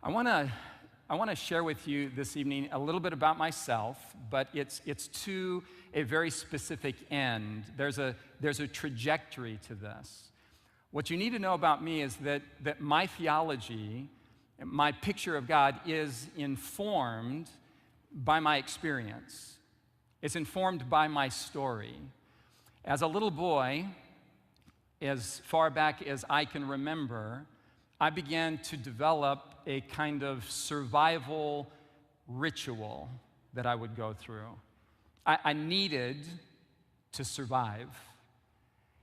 I want to share with you this evening a little bit about myself, but it's to a very specific end. There's a trajectory to this. What you need to know about me is that my theology, my picture of God is informed by my experience. It's informed by my story. As a little boy, as far back as I can remember, I began to develop a kind of survival ritual that I would go through. I needed to survive.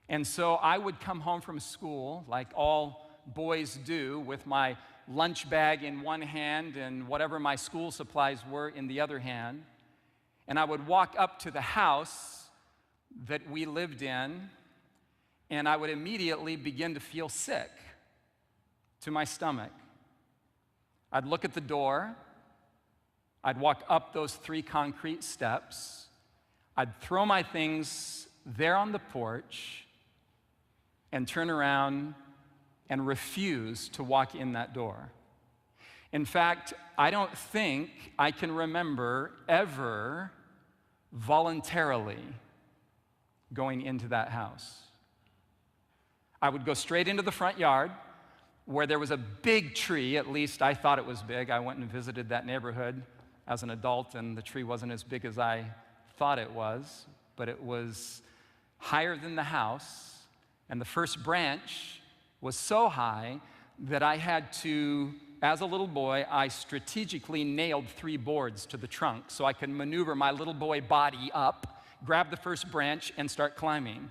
And so I would come home from school, like all boys do, with my lunch bag in one hand and whatever my school supplies were in the other hand. And I would walk up to the house that we lived in, and I would immediately begin to feel sick to my stomach. I'd look at the door, I'd walk up those 3 concrete steps, I'd throw my things there on the porch, and turn around and refuse to walk in that door. In fact, I don't think I can remember ever voluntarily going into that house. I would go straight into the front yard where there was a big tree, at least I thought it was big. I went and visited that neighborhood as an adult, and the tree wasn't as big as I thought it was, but it was higher than the house, and the first branch was so high that I had to, as a little boy, I strategically nailed 3 boards to the trunk so I could maneuver my little boy body up, grab the first branch, and start climbing.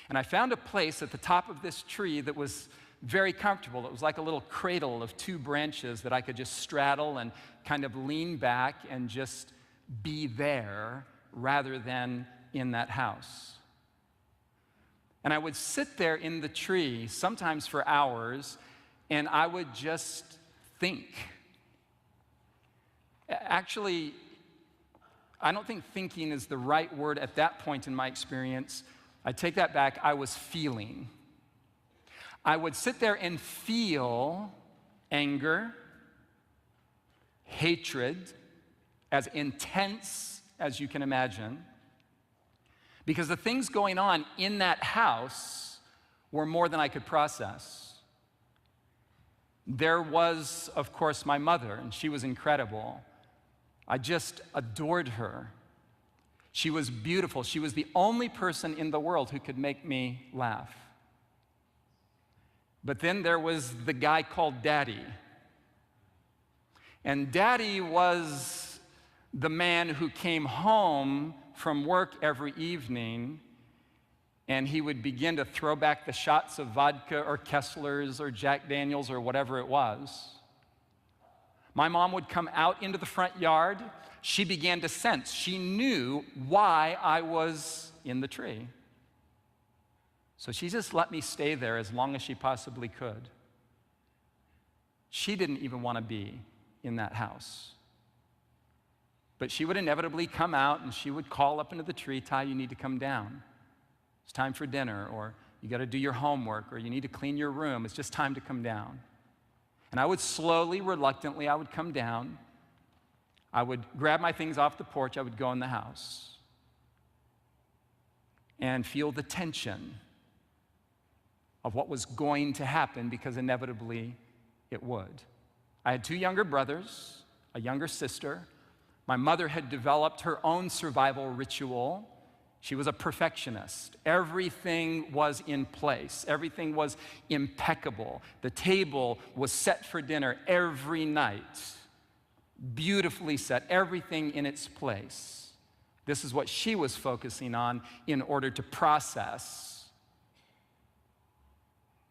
And I found a place at the top of this tree that was very comfortable. It was like a little cradle of 2 branches that I could just straddle and kind of lean back and just be there rather than in that house. And I would sit there in the tree, sometimes for hours, and I would just think. Actually, I don't think thinking is the right word at that point in my experience. I take that back. I was feeling. I would sit there and feel anger, hatred, as intense as you can imagine, because the things going on in that house were more than I could process. There was, of course, my mother, and she was incredible. I just adored her. She was beautiful. She was the only person in the world who could make me laugh. But then there was the guy called Daddy. And Daddy was the man who came home from work every evening, and he would begin to throw back the shots of vodka or Kessler's or Jack Daniels or whatever it was. My mom would come out into the front yard. She began to sense. She knew why I was in the tree. So she just let me stay there as long as she possibly could. She didn't even want to be in that house. But she would inevitably come out and she would call up into the tree, Ty, you need to come down. It's time for dinner, or you got to do your homework, or you need to clean your room. It's just time to come down. And I would slowly, reluctantly, I would come down. I would grab my things off the porch. I would go in the house and feel the tension of what was going to happen, because inevitably it would. I had 2 younger brothers, a younger sister. My mother had developed her own survival ritual. She was a perfectionist. Everything was in place. Everything was impeccable. The table was set for dinner every night. Beautifully set, everything in its place. This is what she was focusing on in order to process.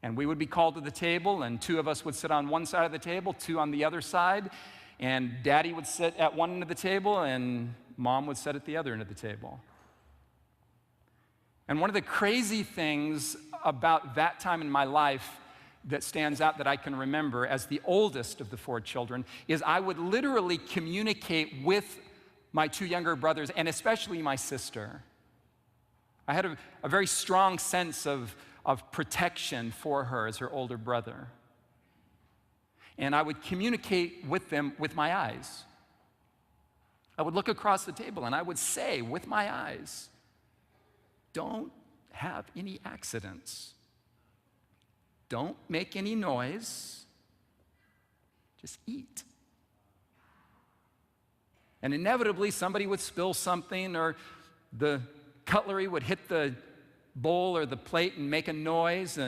And we would be called to the table, and 2 of us would sit on one side of the table, 2 on the other side, and Daddy would sit at one end of the table, and Mom would sit at the other end of the table. And one of the crazy things about that time in my life that stands out that I can remember as the oldest of the 4 children is I would literally communicate with my 2 younger brothers, and especially my sister. I had a very strong sense of protection for her as her older brother. and I would communicate with them with my eyes. I would look across the table and I would say with my eyes, don't have any accidents. Don't make any noise. Just eat. And inevitably, somebody would spill something, or the cutlery would hit the bowl or the plate and make a noise,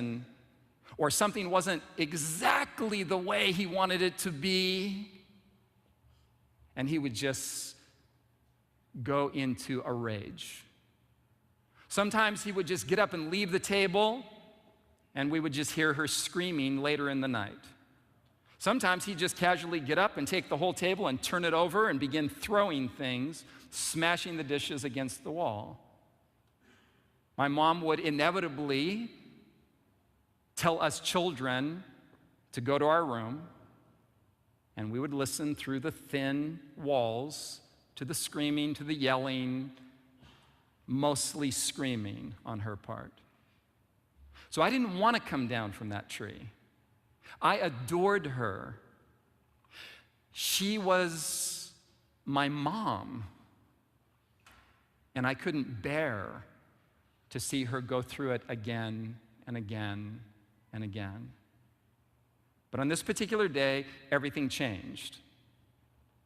or something wasn't exactly the way he wanted it to be, and he would just go into a rage. Sometimes he would just get up and leave the table, and we would just hear her screaming later in the night. Sometimes he'd just casually get up and take the whole table and turn it over and begin throwing things, smashing the dishes against the wall. My mom would inevitably tell us children to go to our room, and we would listen through the thin walls to the screaming, to the yelling, mostly screaming on her part. So I didn't want to come down from that tree. I adored her. She was my mom, and I couldn't bear to see her go through it again and again and again. But on this particular day, everything changed,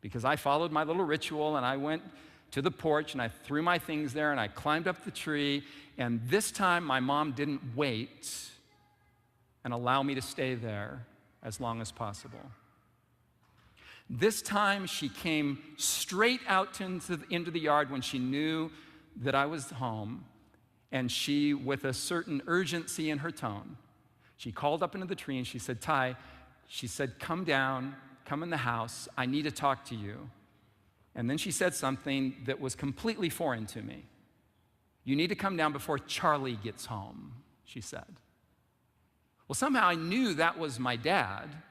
because I followed my little ritual and I went to the porch and I threw my things there and I climbed up the tree, and this time my mom didn't wait and allow me to stay there as long as possible. This time she came straight out into the yard when she knew that I was home, and she, with a certain urgency in her tone, she called up into the tree and she said, "Ty," she said, "come down, come in the house, I need to talk to you." And then she said something that was completely foreign to me. "You need to come down before Charlie gets home," she said. Well, somehow I knew that was my dad,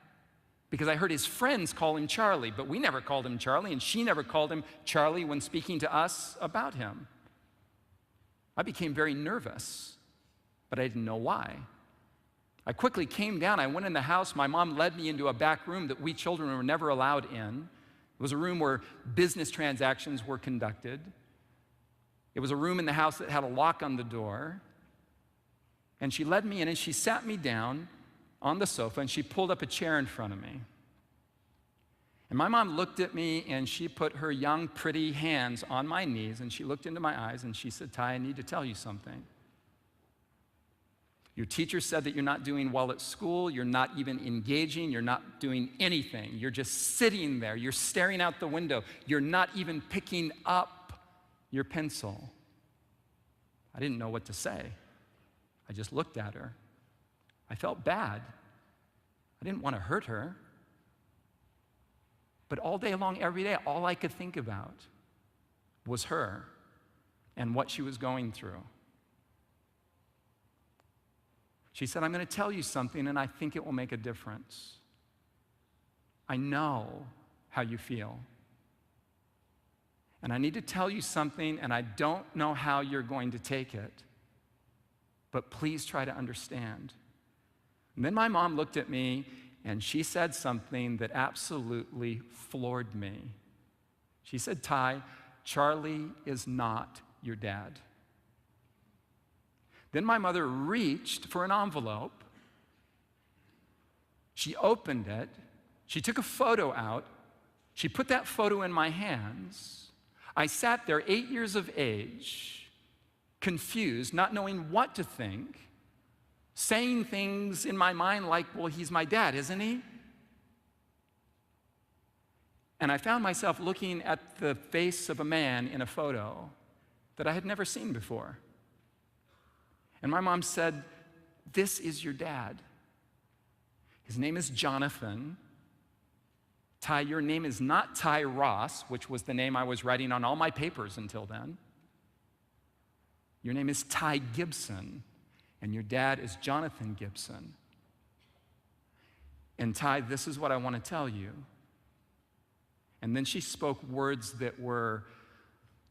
because I heard his friends call him Charlie, but we never called him Charlie, and she never called him Charlie when speaking to us about him. I became very nervous, but I didn't know why. I quickly came down, I went in the house. My mom led me into a back room that we children were never allowed in. It was a room where business transactions were conducted. It was a room in the house that had a lock on the door. And she led me in and she sat me down on the sofa and she pulled up a chair in front of me. And my mom looked at me and she put her young, pretty hands on my knees and she looked into my eyes and she said, "Ty, I need to tell you something. Your teacher said that you're not doing well at school, you're not even engaging, you're not doing anything. You're just sitting there, you're staring out the window, you're not even picking up your pencil." I didn't know what to say. I just looked at her. I felt bad. I didn't want to hurt her. But all day long, every day, all I could think about was her and what she was going through. She said, "I'm going to tell you something, and I think it will make a difference. I know how you feel. And I need to tell you something, and I don't know how you're going to take it. But please try to understand." And then my mom looked at me, and she said something that absolutely floored me. She said, "Ty, Charlie is not your dad." Then my mother reached for an envelope. She opened it. She took a photo out. She put that photo in my hands. I sat there, 8 years of age, confused, not knowing what to think, saying things in my mind like, "Well, he's my dad, isn't he?" And I found myself looking at the face of a man in a photo that I had never seen before. And my mom said, "This is your dad. His name is Jonathan. Ty, your name is not Ty Ross," which was the name I was writing on all my papers until then. "Your name is Ty Gibson, and your dad is Jonathan Gibson. And Ty, this is what I want to tell you." And then she spoke words that were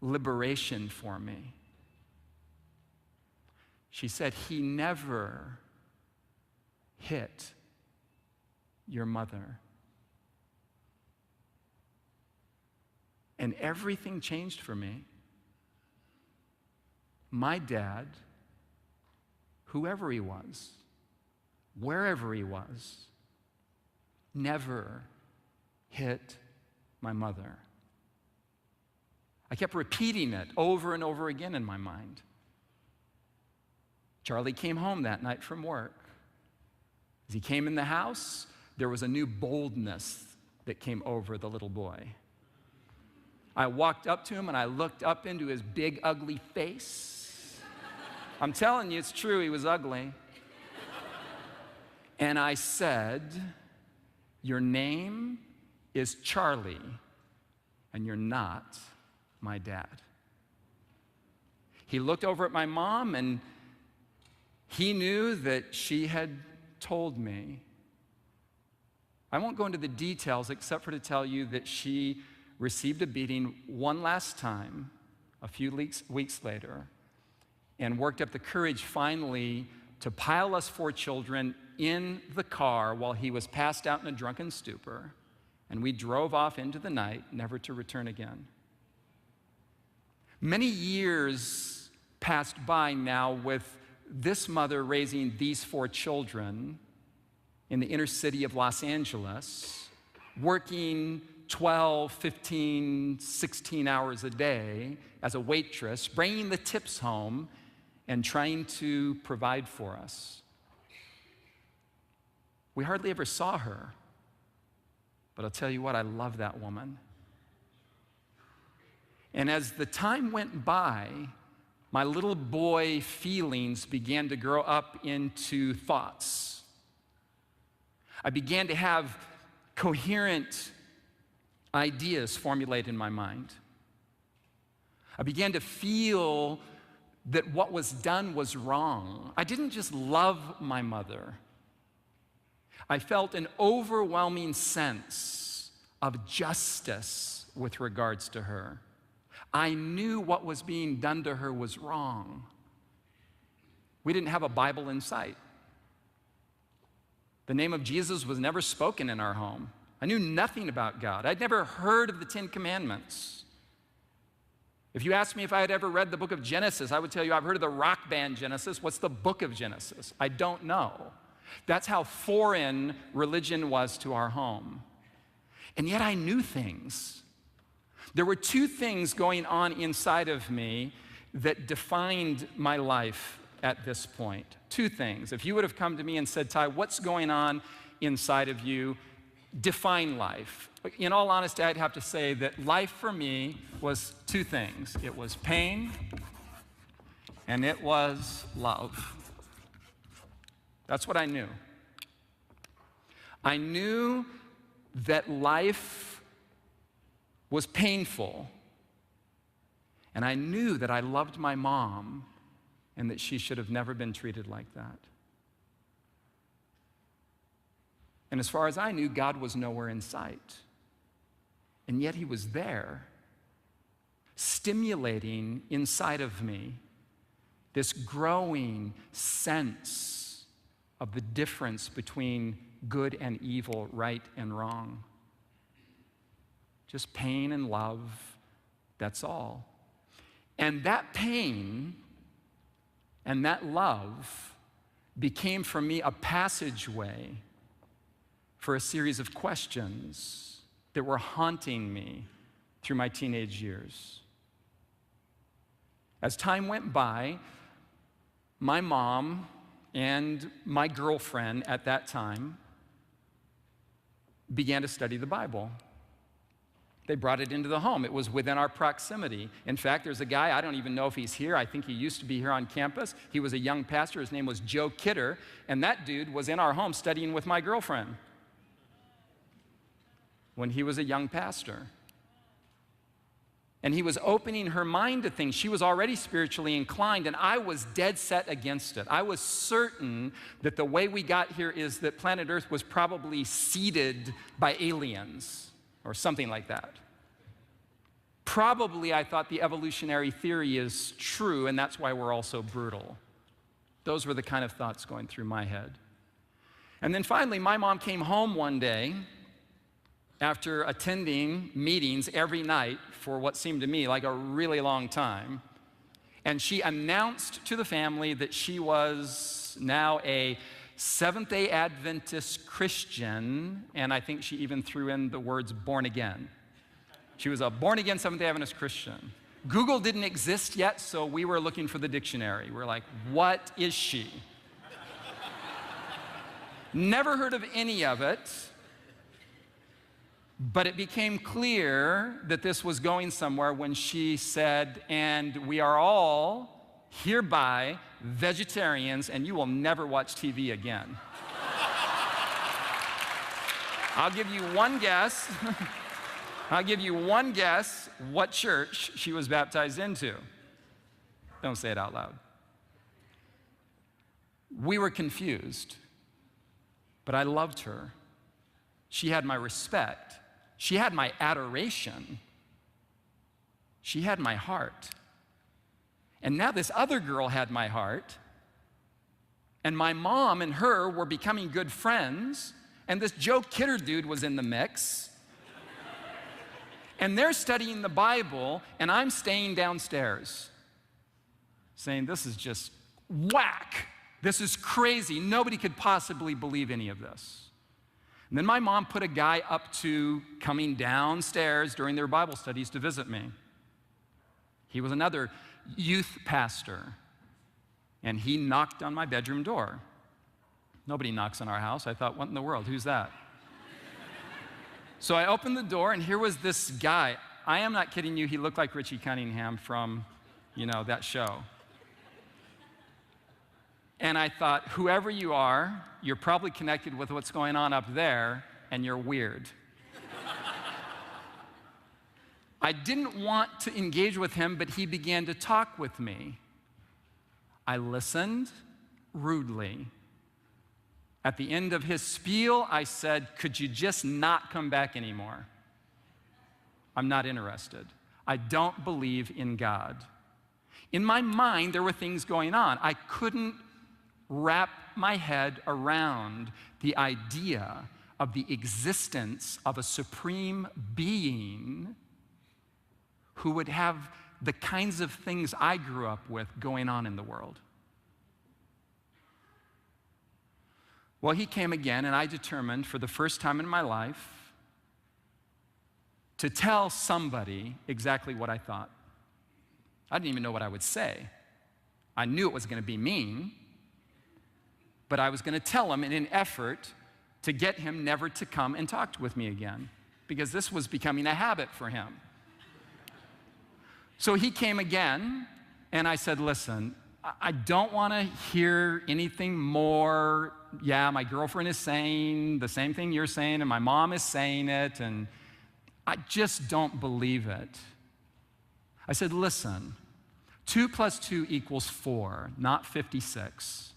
liberation for me. She said, "He never hit your mother." And everything changed for me. My dad, whoever he was, wherever he was, never hit my mother. I kept repeating it over and over again in my mind. Charlie came home that night from work. As he came in the house, there was a new boldness that came over the little boy. I walked up to him and I looked up into his big, ugly face. I'm telling you, it's true, he was ugly. And I said, "Your name is Charlie, and you're not my dad." He looked over at my mom, and he knew that she had told me. I won't go into the details except for to tell you that she received a beating one last time a few weeks later and worked up the courage finally to pile us 4 children in the car while he was passed out in a drunken stupor, and we drove off into the night, never to return again. Many years passed by now with this mother raising these 4 children in the inner city of Los Angeles, working 12, 15, 16 hours a day as a waitress, bringing the tips home and trying to provide for us. We hardly ever saw her, but I'll tell you what, I love that woman. And as the time went by, my little boy feelings began to grow up into thoughts. I began to have coherent ideas formulate in my mind. I began to feel that what was done was wrong. I didn't just love my mother. I felt an overwhelming sense of justice with regards to her. I knew what was being done to her was wrong. We didn't have a Bible in sight. The name of Jesus was never spoken in our home. I knew nothing about God. I'd never heard of the 10 Commandments. If you asked me if I had ever read the book of Genesis, I would tell you I've heard of the rock band Genesis. What's the book of Genesis? I don't know. That's how foreign religion was to our home. And yet I knew things. There were 2 things going on inside of me that defined my life at this point. 2 things. If you would have come to me and said, "Ty, what's going on inside of you? Define life." In all honesty, I'd have to say that life for me was 2 things. It was pain and it was love. That's what I knew. I knew that life was painful, and I knew that I loved my mom and that she should have never been treated like that. And as far as I knew, God was nowhere in sight. And yet he was there, stimulating inside of me this growing sense of the difference between good and evil, right and wrong. Just pain and love, that's all. And that pain and that love became for me a passageway for a series of questions that were haunting me through my teenage years. As time went by, my mom and my girlfriend at that time began to study the Bible. They brought it into the home. It was within our proximity. In fact, there's a guy, I don't even know if he's here. I think he used to be here on campus. He was a young pastor. His name was Joe Kidder, and that dude was in our home studying with my girlfriend when he was a young pastor. And he was opening her mind to things. She was already spiritually inclined, and I was dead set against it. I was certain that the way we got here is that planet Earth was probably seeded by aliens or something like that. Probably I thought the evolutionary theory is true, and that's why we're all so brutal. Those were the kind of thoughts going through my head. And then finally, my mom came home one day, after attending meetings every night for what seemed to me like a really long time. And she announced to the family that she was now a Seventh-day Adventist Christian, and I think she even threw in the words born again. She was a born-again Seventh-day Adventist Christian. Google didn't exist yet, so we were looking for the dictionary. We're like, what is she? Never heard of any of it, but it became clear that this was going somewhere when she said, and we are all hereby vegetarians, and you will never watch TV again. I'll give you one guess. I'll give you one guess what church she was baptized into. Don't say it out loud. We were confused, but I loved her. She had my respect. She had my adoration. She had my heart. And now this other girl had my heart, and my mom and her were becoming good friends, and this Joe Kidder dude was in the mix. And they're studying the Bible, and I'm staying downstairs saying, this is just whack. This is crazy. Nobody could possibly believe any of this. And then my mom put a guy up to coming downstairs during their Bible studies to visit me. He was another youth pastor, and he knocked on my bedroom door. Nobody knocks on our house. I thought, what in the world? Who's that? So I opened the door, and here was this guy. I am not kidding you. He looked like Richie Cunningham from, that show. And I thought, whoever you are, you're probably connected with what's going on up there, and you're weird. I didn't want to engage with him, but he began to talk with me. I listened rudely. At the end of his spiel, I said, could you just not come back anymore? I'm not interested. I don't believe in God. In my mind, there were things going on. I couldn't wrap my head around the idea of the existence of a supreme being who would have the kinds of things I grew up with going on in the world. Well, he came again, and I determined for the first time in my life to tell somebody exactly what I thought. I didn't even know what I would say. I knew it was going to be mean, but I was going to tell him in an effort to get him never to come and talk with me again, because this was becoming a habit for him. So he came again, and I said, listen, I don't want to hear anything more. Yeah, my girlfriend is saying the same thing you're saying, and my mom is saying it, and I just don't believe it. I said, listen, 2 + 2 = 4, not 56.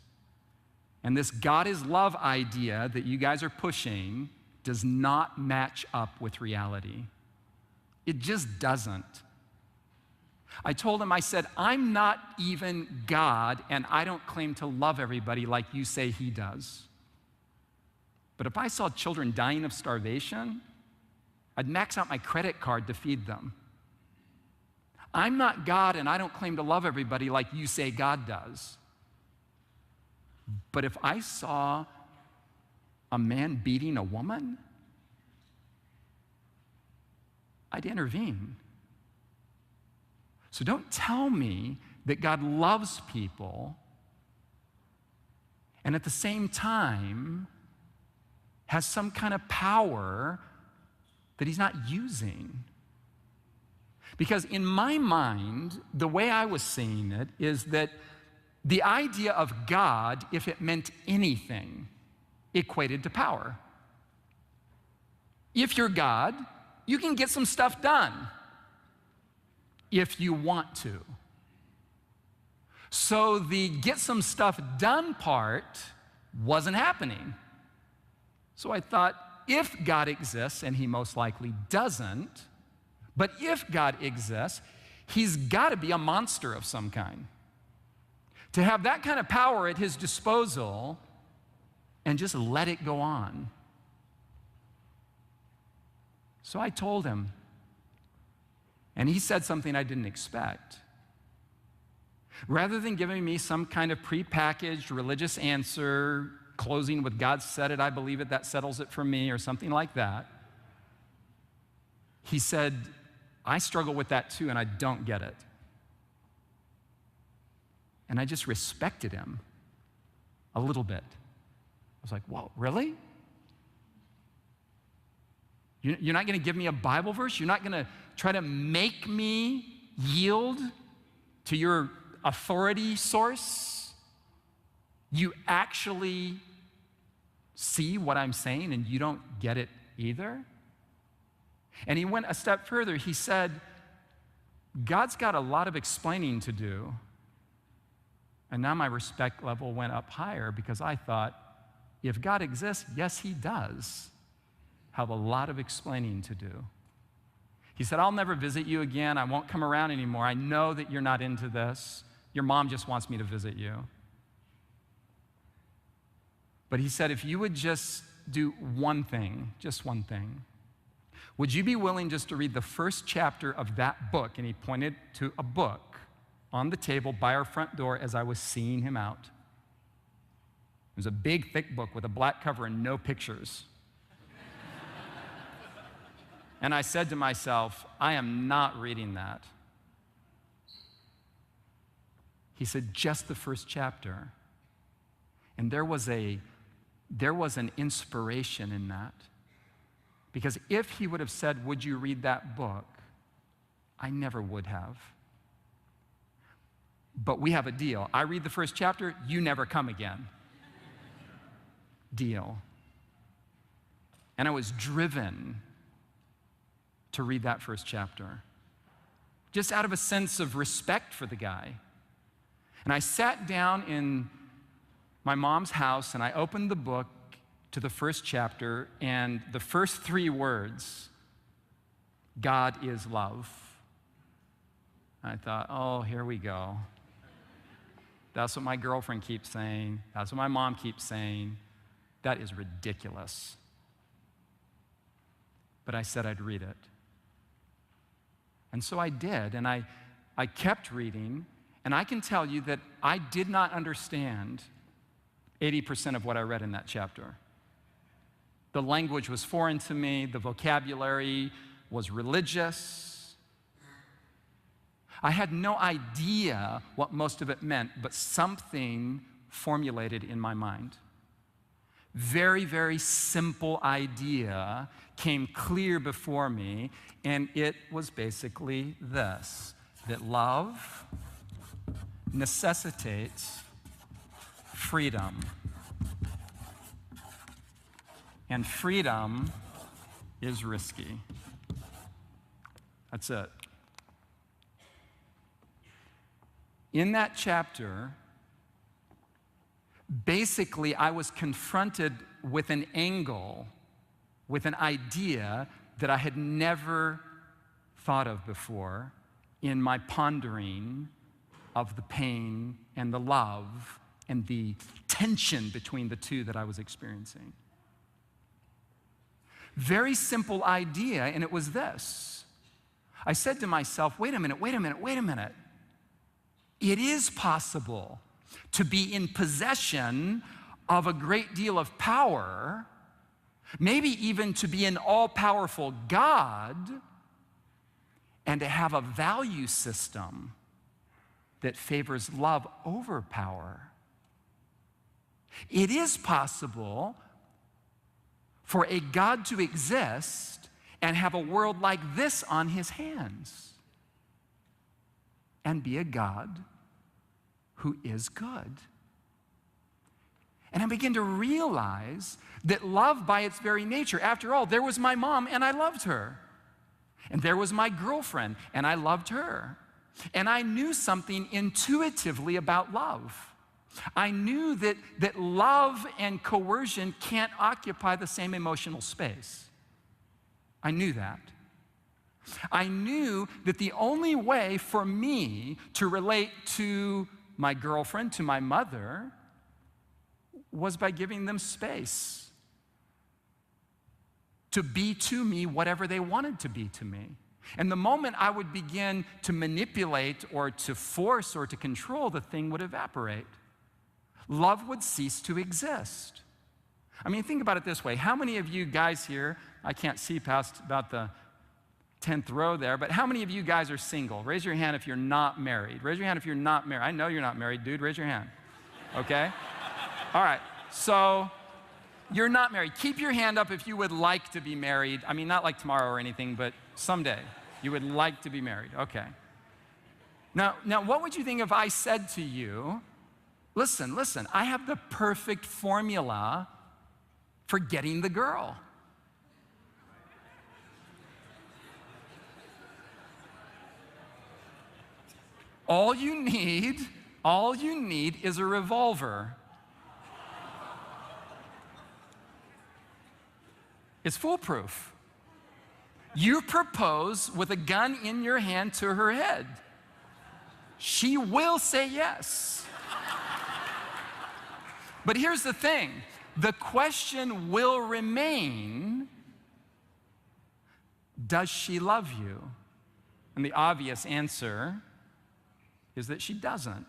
And this God is love idea that you guys are pushing does not match up with reality. It just doesn't. I told him, I said, I'm not even God, and I don't claim to love everybody like you say he does. But if I saw children dying of starvation, I'd max out my credit card to feed them. I'm not God, and I don't claim to love everybody like you say God does. But if I saw a man beating a woman, I'd intervene. So don't tell me that God loves people and at the same time has some kind of power that he's not using. Because in my mind, the way I was seeing it is that the idea of God, if it meant anything, equated to power. If you're God, you can get some stuff done if you want to. So the get some stuff done part wasn't happening. So I thought, if God exists, and he most likely doesn't, but if God exists, he's got to be a monster of some kind. To have that kind of power at his disposal and just let it go on. So I told him, and he said something I didn't expect. Rather than giving me some kind of prepackaged religious answer, closing with "God said it, I believe it, that settles it for me," or something like that, he said, "I struggle with that too, and I don't get it." And I just respected him a little bit. I was like, "Whoa, really? You're not going to give me a Bible verse? You're not going to try to make me yield to your authority source? You actually see what I'm saying and you don't get it either?" And he went a step further. He said, "God's got a lot of explaining to do." And now my respect level went up higher because I thought, if God exists, yes, he does have a lot of explaining to do. He said, "I'll never visit you again. I won't come around anymore. I know that you're not into this. Your mom just wants me to visit you." But he said, "If you would just do one thing, just one thing, would you be willing just to read the first chapter of that book?" And he pointed to a book on the table by our front door as I was seeing him out. It was a big, thick book with a black cover and no pictures. And I said to myself, I am not reading that. He said, "Just the first chapter." And there was an inspiration in that. Because if he would have said, "Would you read that book?" I never would have. But we have a deal. I read the first chapter, you never come again. Deal. And I was driven to read that first chapter, just out of a sense of respect for the guy. And I sat down in my mom's house and I opened the book to the first chapter, and the first 3 words, "God is love." I thought, oh, here we go. That's what my girlfriend keeps saying. That's what my mom keeps saying. That is ridiculous. But I said I'd read it. And so I did, and I kept reading, and I can tell you that I did not understand 80% of what I read in that chapter. The language was foreign to me. The vocabulary was religious. I had no idea what most of it meant, but something formulated in my mind. Very, very simple idea came clear before me, and it was basically this: that love necessitates freedom. And freedom is risky. That's it. In that chapter, basically, I was confronted with an angle, with an idea that I had never thought of before in my pondering of the pain and the love and the tension between the two that I was experiencing. Very simple idea, and it was this. I said to myself, wait a minute. It is possible to be in possession of a great deal of power, maybe even to be an all-powerful God, and to have a value system that favors love over power. It is possible for a God to exist and have a world like this on his hands and be a God who is good. And I began to realize that love by its very nature, after all, there was my mom and I loved her. And there was my girlfriend and I loved her. And I knew something intuitively about love. I knew that love and coercion can't occupy the same emotional space. I knew that. I knew that the only way for me to relate to my girlfriend, to my mother, was by giving them space to be to me whatever they wanted to be to me. And the moment I would begin to manipulate or to force or to control, the thing would evaporate. Love would cease to exist. I mean, think about it this way. How many of you guys here, I can't see past about the 10th row there, but how many of you guys are single? Raise your hand if you're not married. Raise your hand if you're not married. I know you're not married, dude. Raise your hand. Okay? All right. So you're not married. Keep your hand up if you would like to be married. I mean, not like tomorrow or anything, but someday you would like to be married. Okay. Now, what would you think if I said to you, listen, I have the perfect formula for getting the girl. All you need is a revolver. It's foolproof. You propose with a gun in your hand to her head. She will say yes. But here's the thing. The question will remain, does she love you? And the obvious answer is that she doesn't.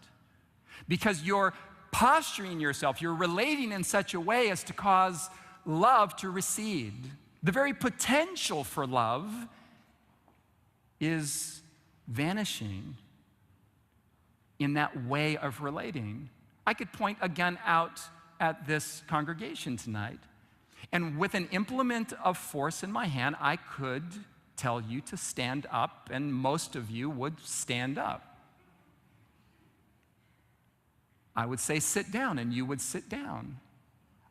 Because you're posturing yourself, you're relating in such a way as to cause love to recede. The very potential for love is vanishing in that way of relating. I could point a gun out at this congregation tonight, and with an implement of force in my hand, I could tell you to stand up, and most of you would stand up. I would say sit down, and you would sit down.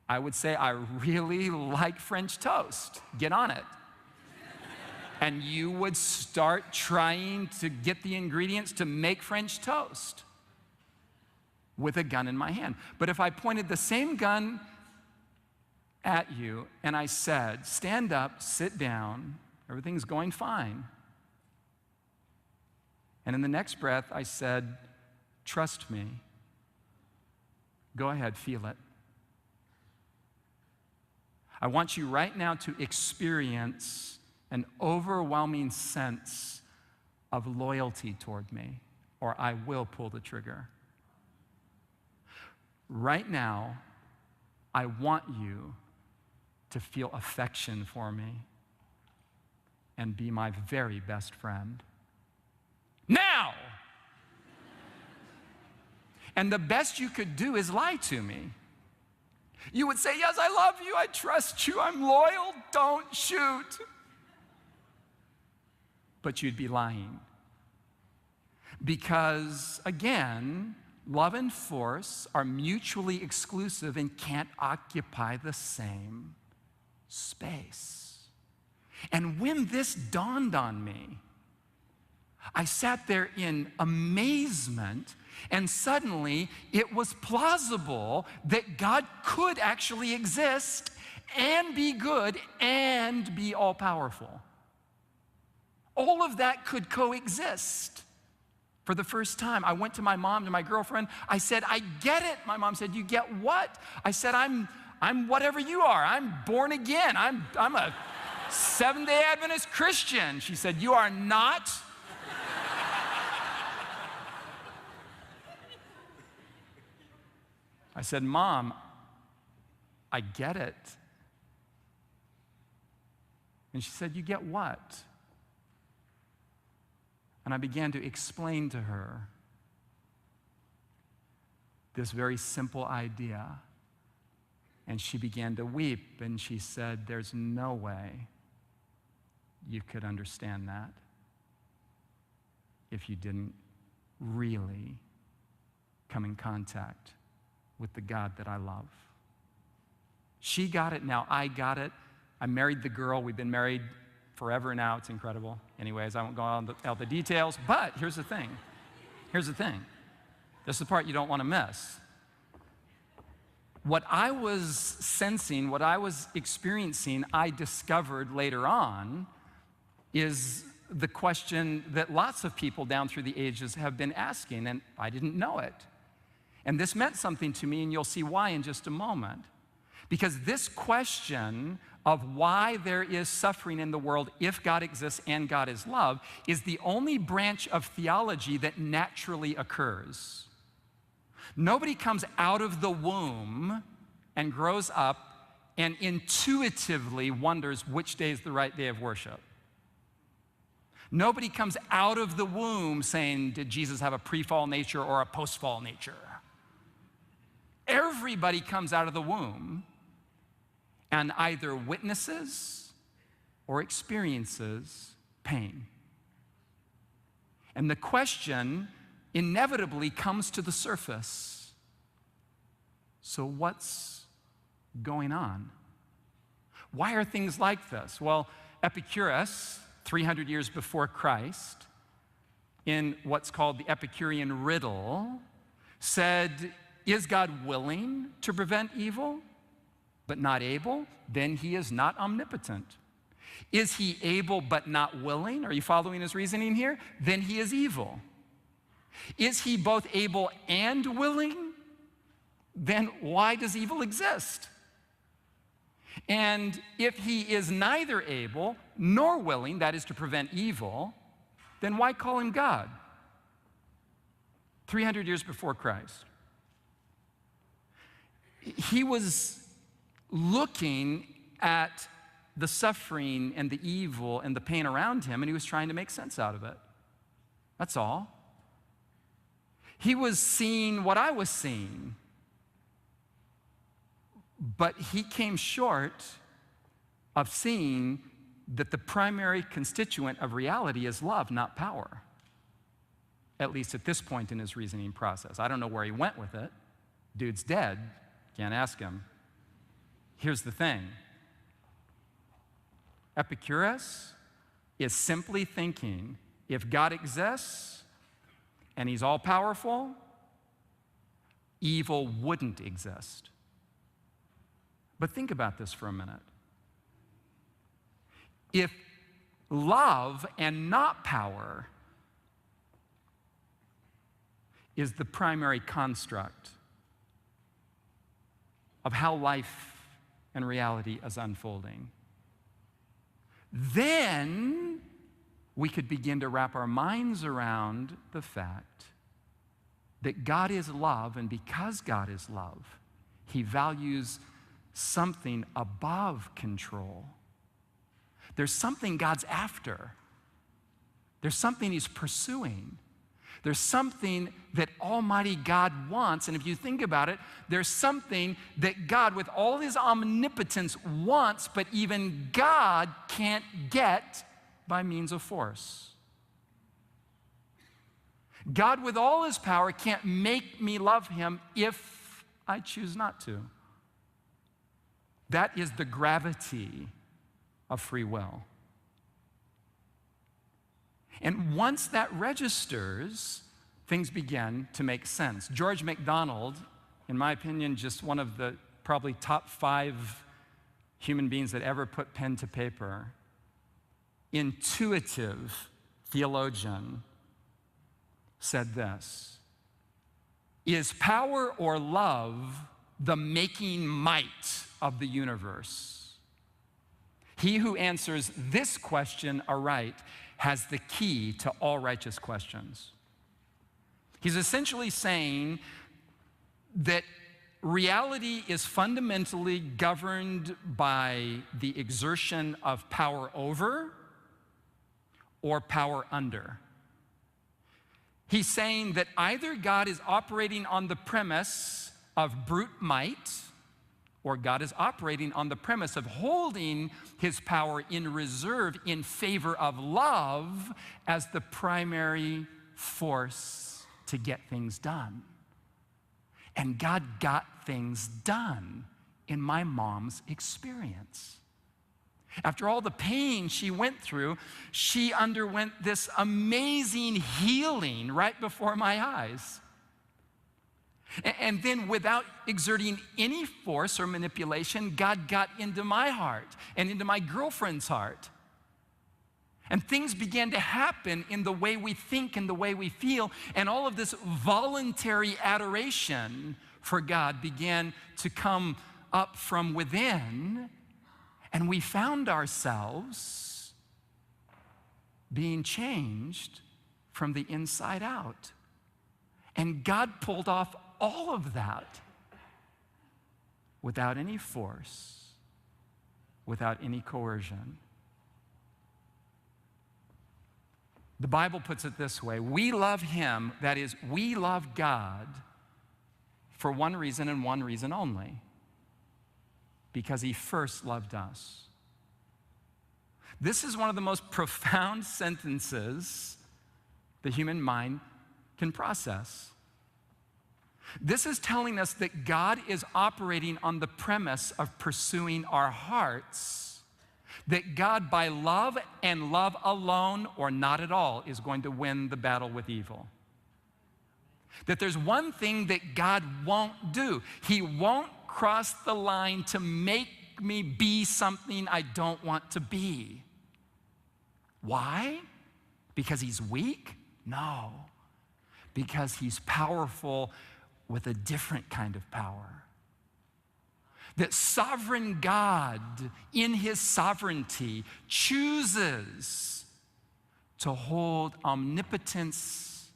I would say, I really like French toast. Get on it. And you would start trying to get the ingredients to make French toast with a gun in my hand. But if I pointed the same gun at you and I said, stand up, sit down, everything's going fine. And in the next breath, I said, trust me. Go ahead, feel it. I want you right now to experience an overwhelming sense of loyalty toward me, or I will pull the trigger. Right now, I want you to feel affection for me and be my very best friend. Now! And the best you could do is lie to me. You would say, yes, I love you, I trust you, I'm loyal, don't shoot. But you'd be lying. Because, again, love and force are mutually exclusive and can't occupy the same space. And when this dawned on me, I sat there in amazement, and suddenly it was plausible that God could actually exist and be good and be all-powerful. All of that could coexist. For the first time, I went to my mom, to my girlfriend. I said, I get it. My mom said, you get what? I said, I'm whatever you are. I'm born again. I'm a Seventh-day Adventist Christian. She said, you are not. I said, Mom, I get it. And she said, you get what? And I began to explain to her this very simple idea. And she began to weep, and she said, there's no way you could understand that if you didn't really come in contact with the God that I love. She got it, now I got it. I married the girl. We've been married forever now. It's incredible. Anyways, I won't go on all the details, but here's the thing. Here's the thing. This is the part you don't want to miss. What I was sensing, what I was experiencing, I discovered later on is the question that lots of people down through the ages have been asking, and I didn't know it. And this meant something to me, and you'll see why in just a moment. Because this question of why there is suffering in the world if God exists and God is love is the only branch of theology that naturally occurs. Nobody comes out of the womb and grows up and intuitively wonders which day is the right day of worship. Nobody comes out of the womb saying, did Jesus have a pre-fall nature or a post-fall nature? Everybody comes out of the womb and either witnesses or experiences pain. And the question inevitably comes to the surface. So what's going on? Why are things like this? Well, Epicurus, 300 years before Christ, in what's called the Epicurean riddle, said, is God willing to prevent evil, but not able? Then he is not omnipotent. Is he able but not willing? Are you following his reasoning here? Then he is evil. Is he both able and willing? Then why does evil exist? And if he is neither able nor willing, that is to prevent evil, then why call him God? 300 years before Christ. He was looking at the suffering and the evil and the pain around him, and he was trying to make sense out of it. That's all. He was seeing what I was seeing, but he came short of seeing that the primary constituent of reality is love, not power. At least at this point in his reasoning process. I don't know where he went with it. Dude's dead. Can't ask him. Here's the thing. Epicurus is simply thinking, if God exists and he's all-powerful, evil wouldn't exist. But think about this for a minute. If love and not power is the primary construct of how life and reality is unfolding, then we could begin to wrap our minds around the fact that God is love, and because God is love, he values something above control. There's something God's after. There's something he's pursuing. There's something that Almighty God wants, and if you think about it, there's something that God, with all his omnipotence, wants, but even God can't get by means of force. God, with all his power, can't make me love him if I choose not to. That is the gravity of free will. And once that registers, things begin to make sense. George MacDonald, in my opinion, just one of the probably top 5 human beings that ever put pen to paper, intuitive theologian, said this: is power or love the making might of the universe? He who answers this question aright has the key to all righteous questions. He's essentially saying that reality is fundamentally governed by the exertion of power over or power under. He's saying that either God is operating on the premise of brute might, or God is operating on the premise of holding his power in reserve in favor of love as the primary force to get things done. And God got things done in my mom's experience. After all the pain she went through, she underwent this amazing healing right before my eyes. And then, without exerting any force or manipulation, God got into my heart and into my girlfriend's heart. And things began to happen in the way we think and the way we feel, and all of this voluntary adoration for God began to come up from within. And we found ourselves being changed from the inside out. And God pulled off all of that without any force, without any coercion. The Bible puts it this way: we love him, that is, we love God for one reason and one reason only, because he first loved us. This is one of the most profound sentences the human mind can process. This is telling us that God is operating on the premise of pursuing our hearts, that God, by love and love alone or not at all, is going to win the battle with evil. That there's one thing that God won't do. He won't cross the line to make me be something I don't want to be. Why? Because he's weak? No. Because he's powerful with a different kind of power. That sovereign God, in his sovereignty, chooses to hold omnipotence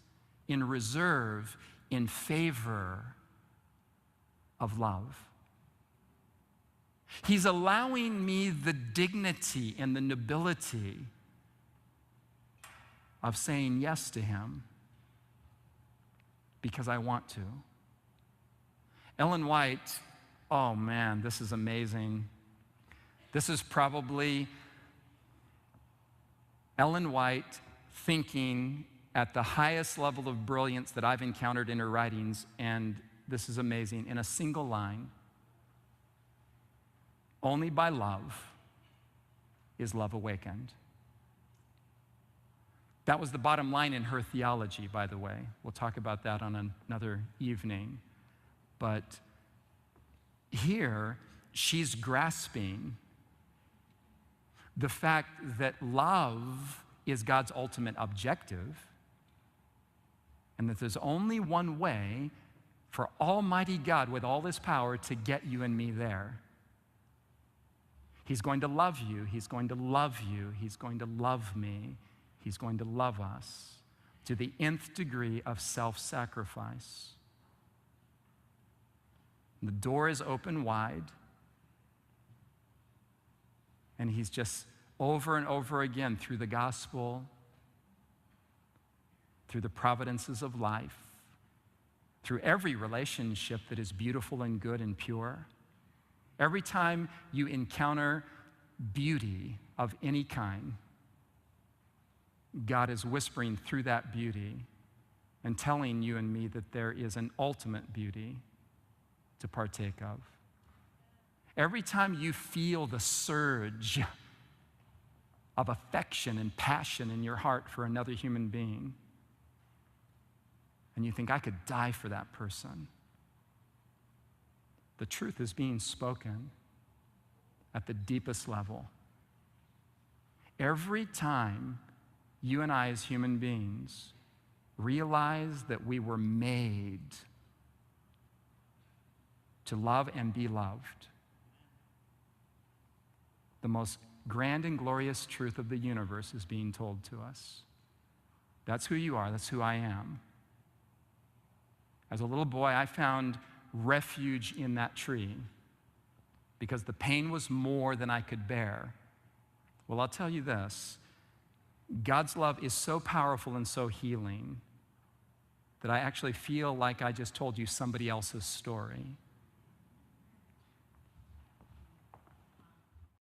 in reserve in favor of love. He's allowing me the dignity and the nobility of saying yes to him because I want to. Ellen White, oh man, this is amazing. This is probably Ellen White thinking at the highest level of brilliance that I've encountered in her writings, and this is amazing. In a single line: only by love is love awakened. That was the bottom line in her theology, by the way. We'll talk about that on another evening. But here, she's grasping the fact that love is God's ultimate objective, and that there's only one way for Almighty God with all his power to get you and me there. He's going to love you. He's going to love you. He's going to love me. He's going to love us to the nth degree of self-sacrifice. The door is open wide, and he's just over and over again through the gospel, through the providences of life, through every relationship that is beautiful and good and pure. Every time you encounter beauty of any kind, God is whispering through that beauty and telling you and me that there is an ultimate beauty to partake of. Every time you feel the surge of affection and passion in your heart for another human being, and you think, I could die for that person, the truth is being spoken at the deepest level. Every time you and I as human beings realize that we were made to love and be loved, the most grand and glorious truth of the universe is being told to us. That's who you are. That's who I am. As a little boy, I found refuge in that tree because the pain was more than I could bear. Well, I'll tell you this. God's love is so powerful and so healing that I actually feel like I just told you somebody else's story.